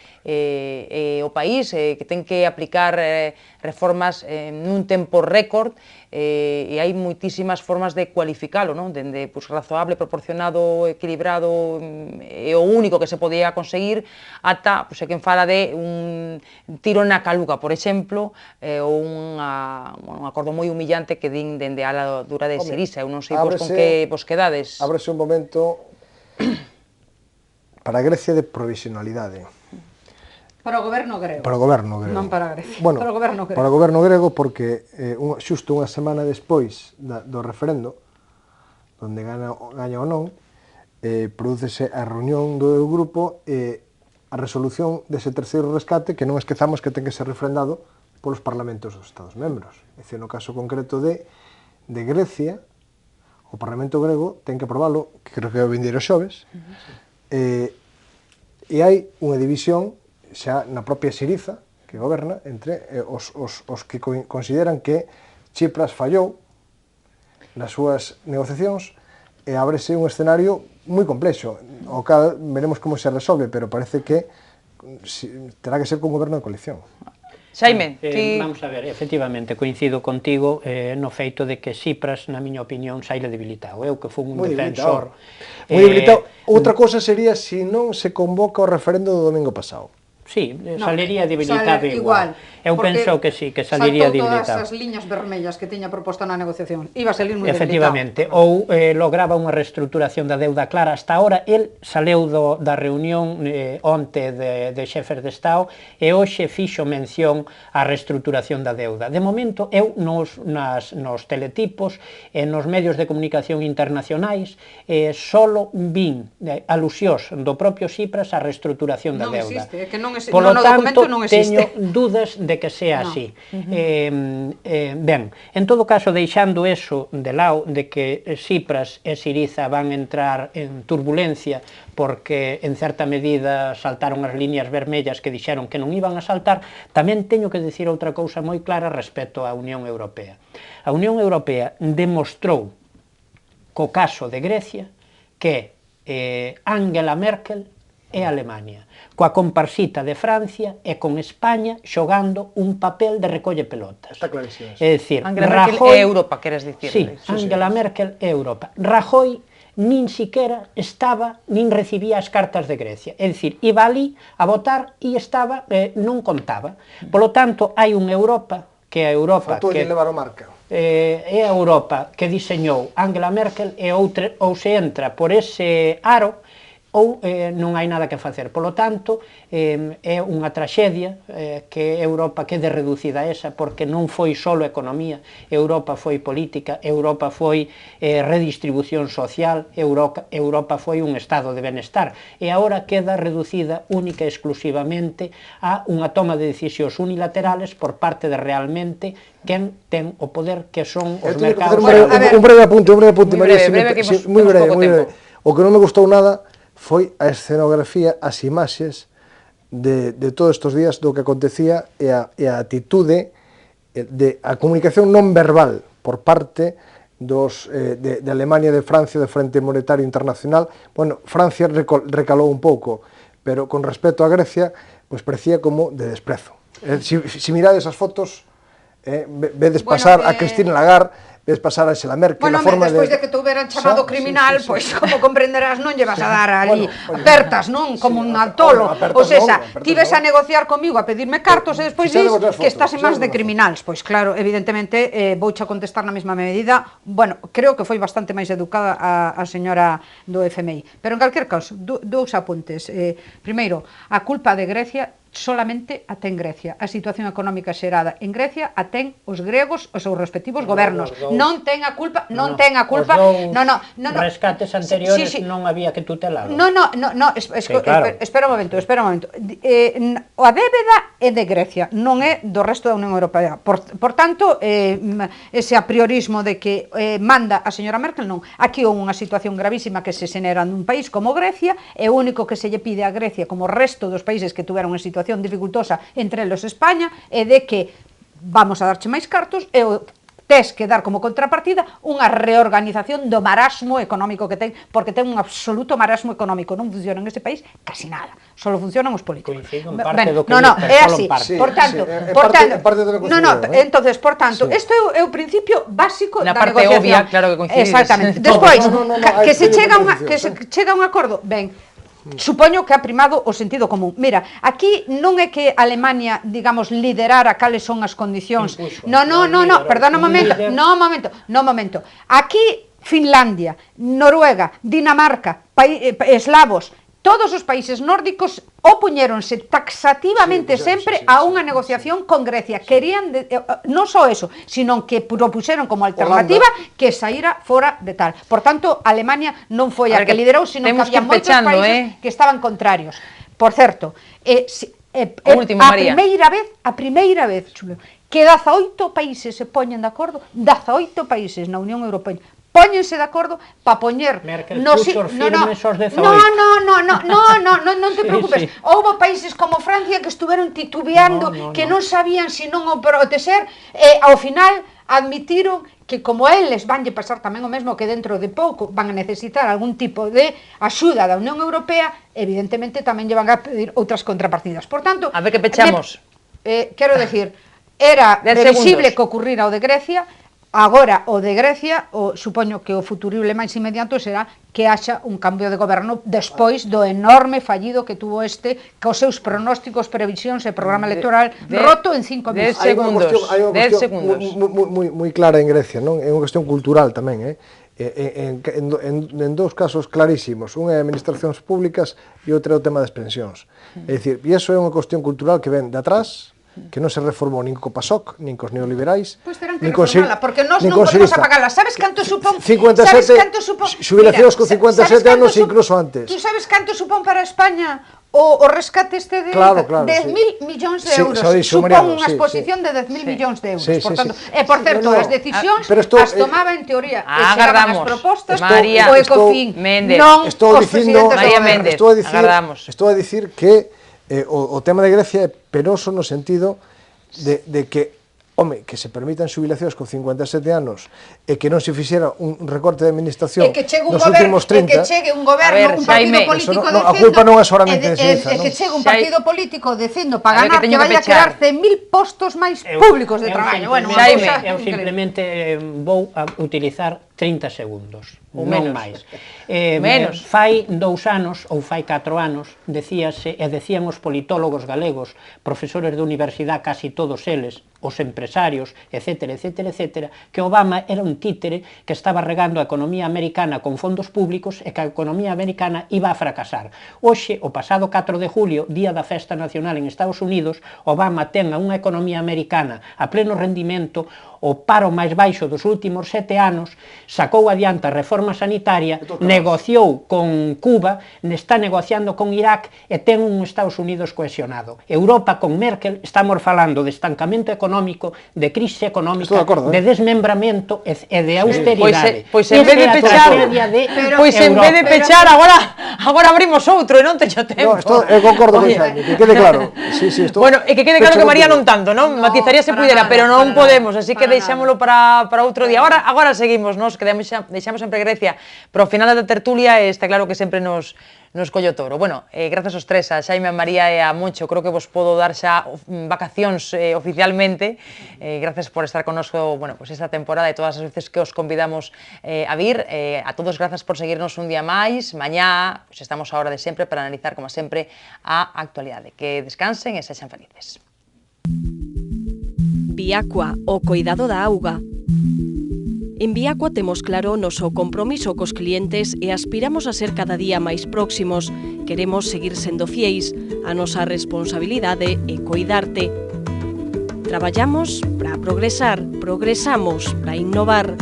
o país, que ten que aplicar reformas nun tempo récord, e hai moitísimas formas de cualificalo, non? Dende razoable, proporcionado, equilibrado, é o único que se podía conseguir, ata quen fala de un tiro na caluga, por exemplo, ou un acordo moi humillante que din dende a ladura de Sirisa. Eu non sei con que vos quedades. Ábrese un momento para Grecia de provisionalidade. Para o goberno grego. Para o goberno grego. Non para Grecia. Bueno, para o goberno grego. Para o goberno grego porque xusto unha semana despois do referendo, onde gaña ou non, prodúcese a reunión do grupo e a resolución dese terceiro rescate, que non esquezamos que ten que ser refrendado polos parlamentos dos Estados membros. É dicir, no caso concreto de Grecia, o Parlamento grego ten que aprobalo, que creo que é o vindeiro xoves, e hai unha división xa na propia Siriza, que goberna, entre os que consideran que Chipras fallou nas súas negociacións e ábrese un escenario moi complexo, o cal veremos como se resolve, pero parece que terá que ser con goberno de coalición. Xaime, vamos a ver, efectivamente, coincido contigo no feito de que Tsipras, na miña opinión, saíle debilitado. Eu que fui un defensor... Moi debilitado. Outra cosa sería se non se convoca o referendo do domingo pasado. Sí, saliría debilitado igual. Eu penso que sí, que saliría debilitado. Saltou todas as liñas vermellas que tiña proposta na negociación. Iba a salir moi debilitado. Efectivamente. Ou lograba unha reestruturación da deuda clara. Hasta ahora, el saleu da reunión onte de xefes de Estado e hoxe fixo mención á reestruturación da deuda. De momento, eu nos teletipos e nos medios de comunicación internacionais solo vin alusións do propio Tsipras á reestruturación da deuda. Non existe, é que non Polo tanto, teño dudas de que sea así. Ben, en todo caso, deixando eso de lado, de que Tsipras e Siriza van entrar en turbulencia porque, en certa medida, saltaron as liñas vermellas que dixeron que non iban a saltar, tamén teño que dicir outra cousa moi clara respecto á Unión Europea. A Unión Europea demostrou, co caso de Grecia, que Angela Merkel e Alemania, coa comparsita de Francia e con España xogando un papel de recolle pelotas. Está clarísimo. É dicir, Angela Merkel Rajoy, é Europa, queres dicir? Sí, Angela Merkel é Europa. Rajoy nin siquiera estaba, nin recibía as cartas de Grecia. É dicir, iba ali a votar e estaba, non contaba. Polo tanto, hai unha Europa, que é a Europa que levar o marca. É a Europa que diseñou Angela Merkel e ou se entra por ese aro ou non hai nada que facer. Polo tanto, é unha traxedia que Europa quede reducida a esa, porque non foi só economía, Europa foi política, Europa foi redistribución social, Europa foi un estado de benestar, e agora queda reducida única e exclusivamente a unha toma de decisións unilaterales por parte de realmente quen ten o poder, que son os mercados. Un breve apunte, María, moi breve. O que non me gustou nada foi a escenografía, as imaxes de todos estes días do que acontecía e a atitude a comunicación non verbal por parte de Alemania, de Francia, do Frente Monetario Internacional. Bueno, Francia recalou un pouco, pero con respecto a Grecia, pois parecía como de desprezo. Si mirades as fotos, vedes pasar a Christine Lagarde, ves pasar a Angela Merkel, bueno, a forma despois de que te hubieran chamado criminal, pois, como comprenderás, non lle vas a dar ali apertas, non? Como un altolo. Ou seja, ti ves a negociar comigo, a pedirme cartos, e despois dis que estás en más de criminals. Pois claro, evidentemente, vouche a contestar na mesma medida. Bueno, creo que foi bastante máis educada a señora do FMI. Pero en calquer caso, dous apuntes. Primeiro, a culpa de Grecia solamente a ten Grecia. A situación económica xerada en Grecia a ten os gregos, os seus respectivos gobernos. Non ten a culpa, non ten a culpa. Os rescates anteriores non había que tutelar. Espera un momento. A débeda é de Grecia, non é do resto da Unión Europea. Por tanto, ese apriorismo de que manda a señora Merkel, non. Aquí houve unha situación gravísima que se xenera nun país como Grecia, e o único que se lle pide a Grecia, como o resto dos países que tuveron unha situación dificultosa, entre elos España, é de que vamos a darche máis cartos e tes que dar como contrapartida unha reorganización do marasmo económico que ten, porque ten un absoluto marasmo económico, non funciona en ese país casi nada, só funcionan os políticos. É así, por tanto, entonces, por tanto, isto é o principio básico da negociación. Na parte obvia, claro que coincides. Exactamente. Despois, que se chega a un acordo, ben, supoño que ha primado o sentido común. Mira, aquí non é que Alemania, digamos, liderara cales son as condicións. No, perdona un momento. Aquí, Finlandia, Noruega, Dinamarca, eslavos, todos os países nórdicos opoñéronse taxativamente sempre a unha negociación con Grecia. Querían, non só eso, sino que propuxeron como alternativa que saíra fora de tal. Por tanto, Alemania non foi a que liderou, sino que había moitos países que estaban contrarios. Por certo, a primeira vez, Chulio, que 18 países se poñen de acordo, 18 países na Unión Europea, póñense de acordo para poñer non te preocupes. Houve países como Francia que estuveron titubeando, que non sabían se non o protexer, e ao final admitiron que como eles vanlle pasar tamén o mesmo, que dentro de pouco van a necesitar algún tipo de axuda da Unión Europea, evidentemente tamén lle van a pedir outras contrapartidas. Por tanto, a ver que pechamos. Quero decir, era previsible que ocurrira o de Grecia. Agora, o de Grecia, supoño que o futurible máis inmediato será que haxa un cambio de goberno despois do enorme fallido que tuvo cos seus pronósticos, previsións e programa electoral roto en 5 meses. 10 segundos. Moi clara en Grecia, non? É unha cuestión cultural tamén, en dous casos clarísimos. Un é administracións públicas e outro é o tema das pensións. É dicir, e iso é unha cuestión cultural que ven de atrás, que non se reformou nin co PASOK, nin cos neoliberais, pois terán que reformala, porque nós non podemos apagala. Sabes canto supón? 57, xubilacións con 57 anos e incluso antes. Tú sabes canto supón para España o rescate de 10.000 millóns de euros? Supón unha exposición de 10.000 millóns de euros. Por certo, as decisións as tomaba en teoría e chegaban as propostas o Ecofin, non os presidentes do goberno. Estou a dicir que o tema de Grecia é penoso no sentido de que home, que se permitan xubilacións con 57 anos e que non se fixera un recorte de administración nos últimos 30... E que chegue un goberno, un partido político dicindo... A culpa non é solamente de Suiza, non? E que chegue un partido político dicindo para ganar que vaya a crear 100.000 postos máis públicos de traballo. Bueno, eu simplemente vou a utilizar 30 segundos, non máis. Menos. Fai 2 anos, ou fai 4 anos, decían os politólogos galegos, profesores de universidade, casi todos eles, os empresarios, etcétera, etcétera, etcétera, que Obama era un títere que estaba regando a economía americana con fondos públicos e que a economía americana iba a fracasar. Hoxe, o pasado 4 de julio, día da festa nacional en Estados Unidos, Obama ten a unha economía americana a pleno rendimento, o paro máis baixo dos últimos 7 anos, sacou adiante a reforma sanitaria, negociou con Cuba, está negociando con Irak e ten un Estados Unidos cohesionado. Europa con Merkel estamos falando de estancamento económico, de crise económica, de desmembramento e de austeridade. Pois en vez de pechar, agora abrimos outro e non teño tempo. Eu concordo con Xaime, que quede claro. Bueno, e que quede claro que María non tanto, non? Matizaría se pudera, pero non podemos, así que deixámoslo para outro día. Agora seguimos, nos deixamos sempre Grecia, pero ao final da tertulia está claro que sempre nos collo toro. Bueno, grazas aos tres, a Xaime, a María e a Moncho, creo que vos podo dar xa vacacións oficialmente. Gracias por estar connosco, bueno, pues esta temporada e todas as veces que os convidamos a vir. A todos grazas por seguirnos un día máis. Mañá, pues estamos a hora de sempre para analizar, como sempre, a actualidade. Que descansen e sexan felices. Viacua, o coidado da auga. En Viacua temos claro o noso compromiso cos clientes e aspiramos a ser cada día máis próximos. Queremos seguir sendo fieis. A nosa responsabilidade é coidarte. Traballamos para progresar, progresamos para innovar.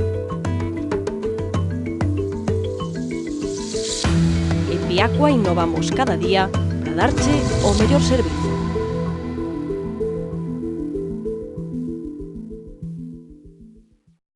En Viacua innovamos cada día para darche o mellor servizo.